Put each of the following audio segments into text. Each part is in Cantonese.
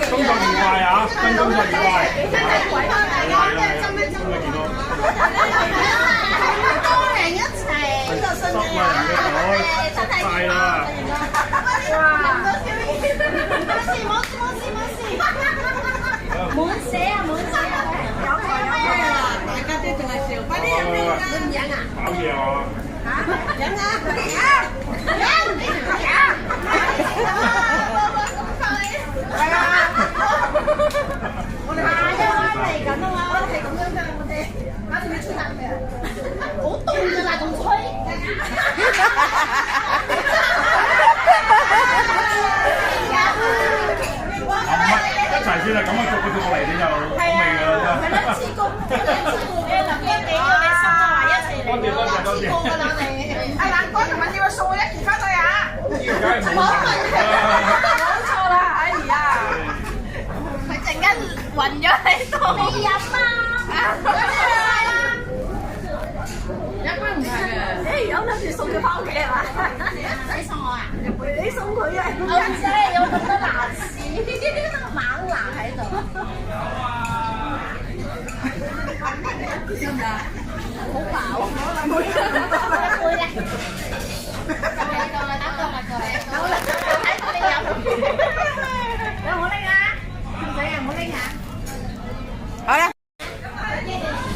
工作愉快啊！跟工作愉快。多人一齊，呢個信你啊！身體健康。冇事啊，冇事啊，有大家都仲係笑，快啲飲你唔飲啊？搞嘢啊！飲啊！係啊！我哋嚟緊啊嘛，我哋係咁樣㗎，我哋啱先你吹冷氣啊，好凍㗎啦，仲吹。一齊先啦，咁啊逐個嚟你就好味㗎啦。係啦，次公，你林經理要你送啊，話一齊嚟。多謝。阿蘭哥同埋叫佢送我一件翻去啊！梗係冇冇錯啦，哎呀，佢陣間暈咗喺度。未飲啊！一般唔係嘅。誒，有諗住送佢翻屋企係嘛？你送我啊？你送佢啊？我唔知有咁多男士，猛男喺度。得唔得？好飽。冇一杯咧。夠啦，睇到你飲。有冇拎啊？唔使啊，唔好拎啊。好啦。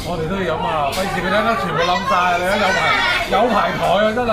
我哋都要飲啊！費事佢聽得全部冧晒，你都有排台啊！真係。